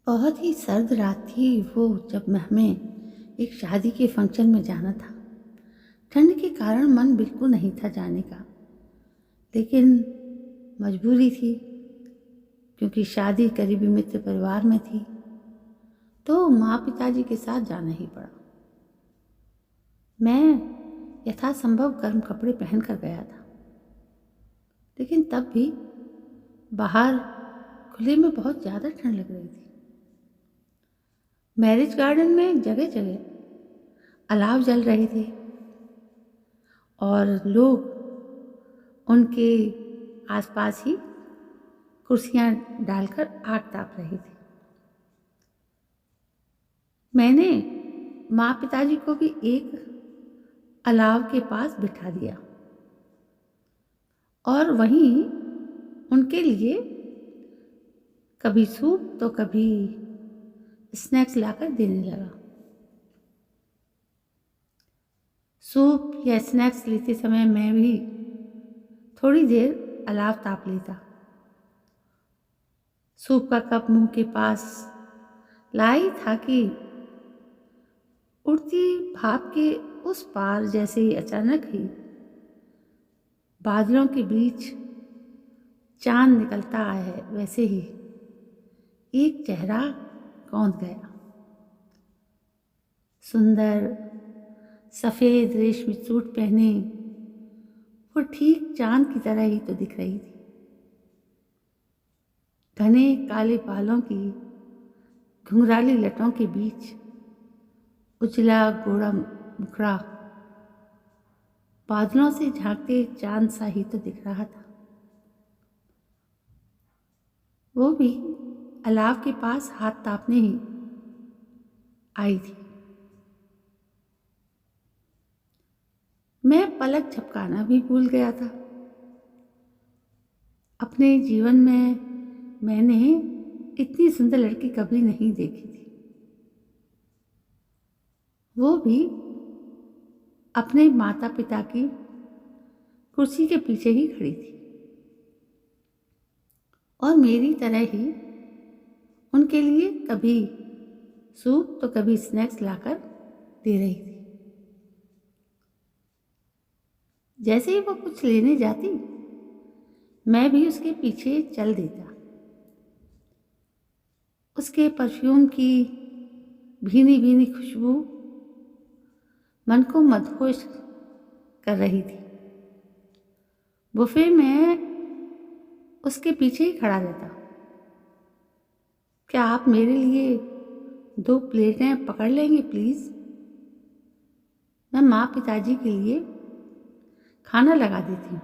बहुत ही सर्द रात थी वो, जब हमें एक शादी के फंक्शन में जाना था। ठंड के कारण मन बिल्कुल नहीं था जाने का, लेकिन मजबूरी थी क्योंकि शादी करीबी मित्र परिवार में थी, तो माँ पिताजी के साथ जाना ही पड़ा। मैं यथासंभव गर्म कपड़े पहन कर गया था, लेकिन तब भी बाहर खुले में बहुत ज़्यादा ठंड लग रही थी। मैरिज गार्डन में जगह जगह अलाव जल रहे थे और लोग उनके आसपास ही कुर्सियां डालकर आग ताप रहे थे। मैंने माँ पिताजी को भी एक अलाव के पास बिठा दिया और वहीं उनके लिए कभी सूप तो कभी स्नैक्स लाकर देने लगा। सूप या स्नैक्स लेते समय मैं भी थोड़ी देर अलाव ताप लेता। सूप का कप मुंह के पास लाई था कि उड़ती भाप के उस पार जैसे ही अचानक ही बादलों के बीच चांद निकलता है, वैसे ही एक चेहरा कौंध गया। सुंदर सफ़ेद रेशमी सूट पहने वो ठीक चांद की तरह ही तो दिख रही थी। घने काले बालों की घुंघराली लटों के बीच उजला गोरा मुखड़ा बादलों से झांकते चांद सा ही तो दिख रहा था। वो भी अलाव के पास हाथ तापने ही आई थी। मैं पलक झपकाना भी भूल गया था। अपने जीवन में मैंने इतनी सुंदर लड़की कभी नहीं देखी थी। वो भी अपने माता पिता की कुर्सी के पीछे ही खड़ी थी और मेरी तरह ही उनके लिए कभी सूप तो कभी स्नैक्स लाकर दे रही थी। जैसे ही वो कुछ लेने जाती, मैं भी उसके पीछे चल देता। उसके परफ्यूम की भीनी भीनी खुशबू मन को मदहोश कर रही थी। बुफे में उसके पीछे ही खड़ा रहता। क्या आप मेरे लिए 2 प्लेटें पकड़ लेंगे प्लीज़? मैं माँ पिताजी के लिए खाना लगा देती हूँ।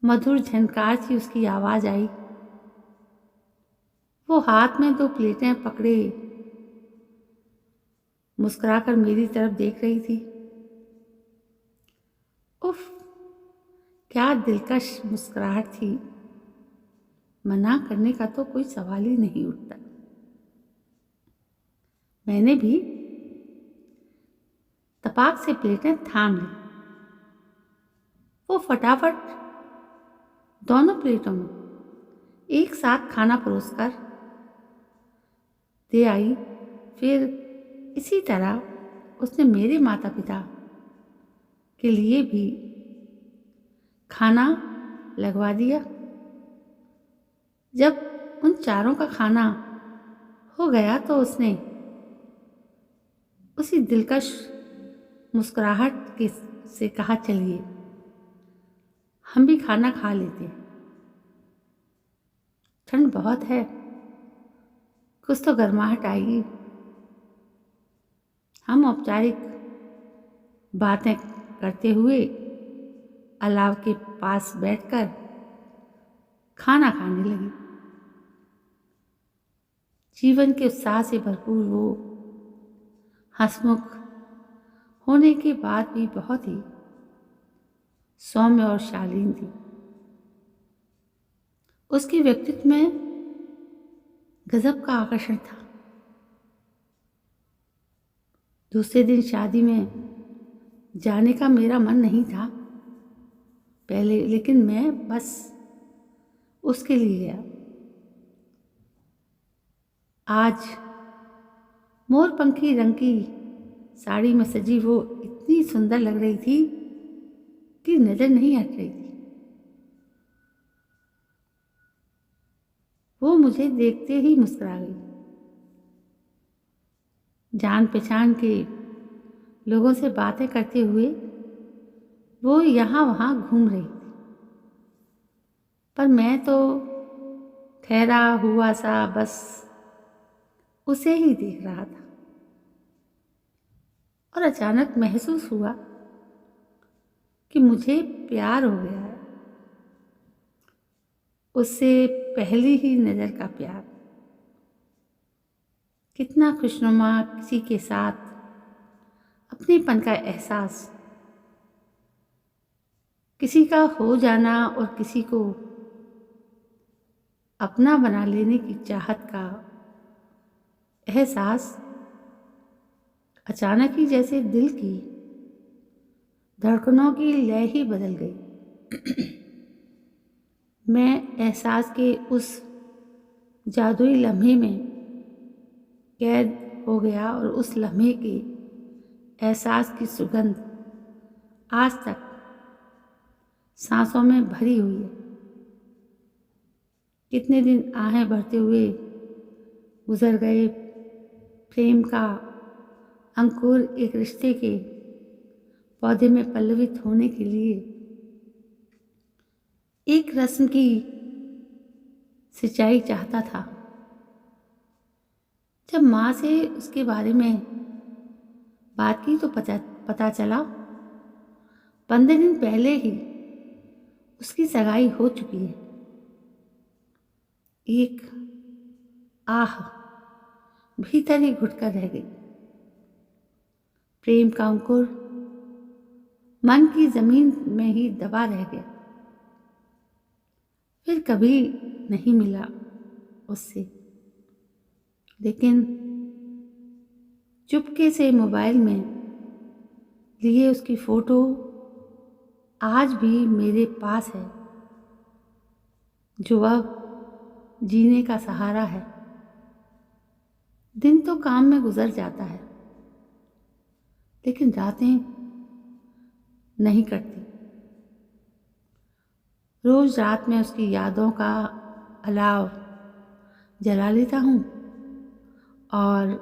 मधुर झनकार सी उसकी आवाज़ आई। वो हाथ में 2 प्लेटें पकड़े मुस्कुराकर मेरी तरफ देख रही थी। उफ, क्या दिलकश मुस्कुराहट थी। मना करने का तो कोई सवाल ही नहीं उठता। मैंने भी तपाक से प्लेटें थाम ली। वो फटाफट दोनों प्लेटों में एक साथ खाना परोसकर दे आई। फिर इसी तरह उसने मेरे माता पिता के लिए भी खाना लगवा दिया। जब उन चारों का खाना हो गया तो उसने उसी दिलकश मुस्कुराहट के से कहा, चलिए हम भी खाना खा लेते हैं। ठंड बहुत है, कुछ तो गर्माहट आएगी। हम औपचारिक बातें करते हुए अलाव के पास बैठकर खाना खाने लगे। जीवन के उत्साह से भरपूर वो हंसमुख होने के बाद भी बहुत ही सौम्य और शालीन थी। उसके व्यक्तित्व में गजब का आकर्षण था। दूसरे दिन शादी में जाने का मेरा मन नहीं था पहले, लेकिन मैं बस उसके लिए गया। आज मोरपंखी रंग की साड़ी में सजी वो इतनी सुंदर लग रही थी कि नजर नहीं हट रही थी। वो मुझे देखते ही मुस्कुरा गई। जान पहचान के लोगों से बातें करते हुए वो यहाँ वहाँ घूम रही थी, पर मैं तो ठहरा हुआ सा बस उसे ही देख रहा था। और अचानक महसूस हुआ कि मुझे प्यार हो गया है, उससे पहली ही नज़र का प्यार। कितना खुशनुमा, किसी के साथ अपनेपन का एहसास, किसी का हो जाना और किसी को अपना बना लेने की चाहत का एहसास। अचानक ही जैसे दिल की धड़कनों की लय ही बदल गई। मैं एहसास के उस जादुई लम्हे में कैद हो गया और उस लम्हे के एहसास की सुगंध आज तक सांसों में भरी हुई है। कितने दिन आहें भरते हुए गुजर गए। प्रेम का अंकुर एक रिश्ते के पौधे में पल्लवित होने के लिए एक रस्म की सिंचाई चाहता था। जब माँ से उसके बारे में बात की तो पता चला 15 दिन पहले ही उसकी सगाई हो चुकी है। एक आह भीतर ही घुटकर रह गई। प्रेम का अंकुर मन की जमीन में ही दबा रह गया। फिर कभी नहीं मिला उससे, लेकिन चुपके से मोबाइल में लिए उसकी फोटो आज भी मेरे पास है, जो अब जीने का सहारा है। दिन तो काम में गुजर जाता है, लेकिन रातें नहीं कटती। रोज रात में उसकी यादों का अलाव जला लेता हूँ और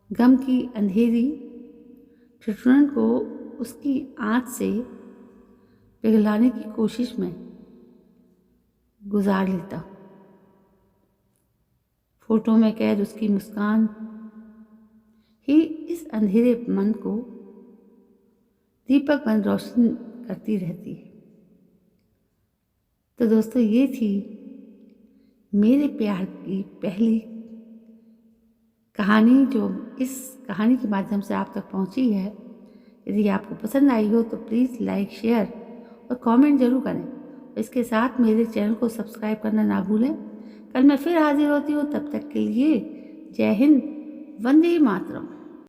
गम की अंधेरी ठिठुरन को उसकी आँच से पिघलाने की कोशिश में गुजार लेता हूँ। फोटो में कैद उसकी मुस्कान ही इस अंधेरे मन को दीपक बन रोशन करती रहती है। तो दोस्तों, ये थी मेरे प्यार की पहली कहानी, जो इस कहानी के माध्यम से आप तक पहुंची है। यदि आपको पसंद आई हो तो प्लीज़ लाइक, शेयर और कमेंट जरूर करें। इसके साथ मेरे चैनल को सब्सक्राइब करना ना भूलें। कल मैं फिर हाजिर होती हूँ, तब तक के लिए जय हिंद, वंदे मातरम।